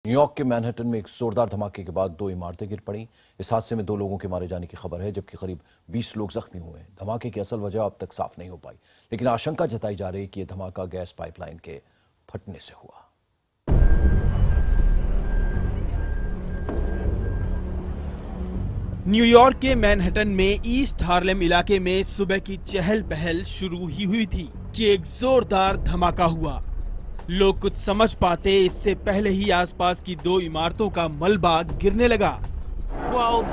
New York के Manhattan में एक जोरदार धमाके के बाद 2 इमारतें गिर पड़ी। इस हादसे में 2 लोगों के मारे जाने की खबर है, जबकि करीब 20 लोग जख्मी हुए हैं। धमाके की असल वजह अब तक साफ नहीं हो पाई, लेकिन आशंका जताई जा रही है कि यह धमाका गैस पाइपलाइन के फटने से हुआ। न्यूयॉर्क के मैनहट्टन में ईस्ट हार्लेम इलाके में सुबह की चहल पहल शुरू ही हुई थी कि एक जोरदार धमाका हुआ। लोग कुछ समझ पाते इससे पहले ही आसपास की 2 इमारतों का मलबा गिरने लगा। Well,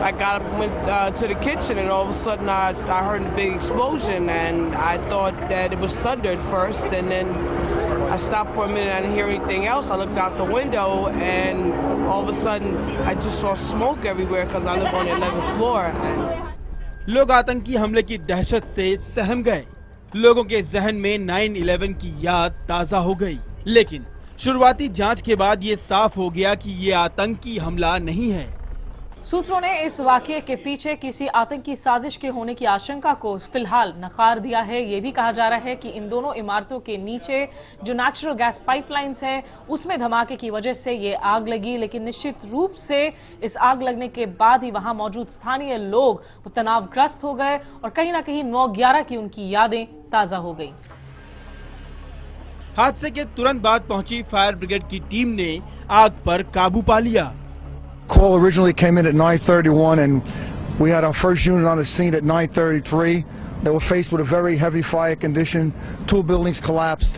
I got up, went to the kitchen, and all of a sudden I heard a big explosion, and I thought that it was thunder at first, and then I stopped for a minute. I didn't hear anything else. I looked out the window, and all of a sudden I just saw smoke everywhere because I live on the 11th floor. लोग आतंकी हमले की दहशत से सहम गए। लोगों के जहन में 9/11 की याद ताजा हो गई, लेकिन शुरुआती जांच के बाद ये साफ हो गया कि ये आतंकी हमला नहीं है। सूत्रों ने इस वाकये के पीछे किसी आतंकी साजिश के होने की आशंका को फिलहाल नकार दिया है। ये भी कहा जा रहा है कि इन दोनों इमारतों के नीचे जो नेचुरल गैस पाइपलाइंस है उसमें धमाके की वजह से ये आग लगी, लेकिन निश्चित रूप से इस आग लगने के बाद ही वहां मौजूद स्थानीय लोग तनावग्रस्त हो गए और कहीं ना कहीं 9/11 की उनकी यादें ताजा हो गई। हादसे के तुरंत बाद पहुंची फायर ब्रिगेड की टीम ने आग पर काबू पा लिया। Call originally came in at 9:31, and we had our first unit on the scene at 9:33. They were faced with a very heavy fire condition. 2 buildings collapsed,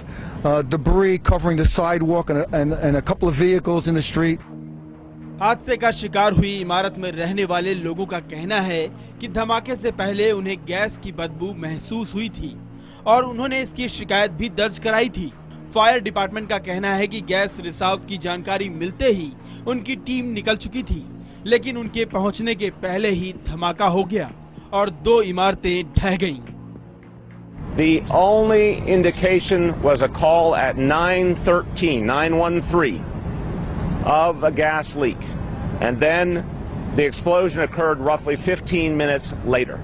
debris covering the sidewalk, and a couple of vehicles in the street. हादसे का शिकार हुई इमारत में रहने वाले लोगों का कहना है कि धमाके से पहले उन्हें गैस की बदबू महसूस हुई थी और उन्होंने इसकी शिकायत भी दर्ज कराई थी। फायर डिपार्टमेंट का कहना है कि गैस रिसाव की जानकारी मिलते ही उनकी टीम निकल चुकी थी, लेकिन उनके पहुंचने के पहले ही धमाका हो गया और 2 इमारतें ढह गईं। The only indication was a call at 913 of a gas leak, and then the explosion occurred roughly 15 minutes later.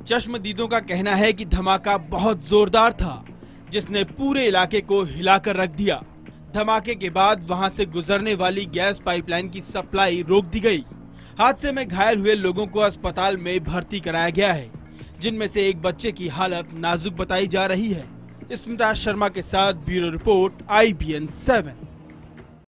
चश्मदीदों का कहना है कि धमाका बहुत जोरदार था, जिसने पूरे इलाके को हिलाकर रख दिया। धमाके के बाद वहां से गुजरने वाली गैस पाइपलाइन की सप्लाई रोक दी गई। हादसे में घायल हुए लोगों को अस्पताल में भर्ती कराया गया है, जिनमें से एक बच्चे की हालत नाजुक बताई जा रही है। स्मिता शर्मा के साथ ब्यूरो रिपोर्ट IBN 7।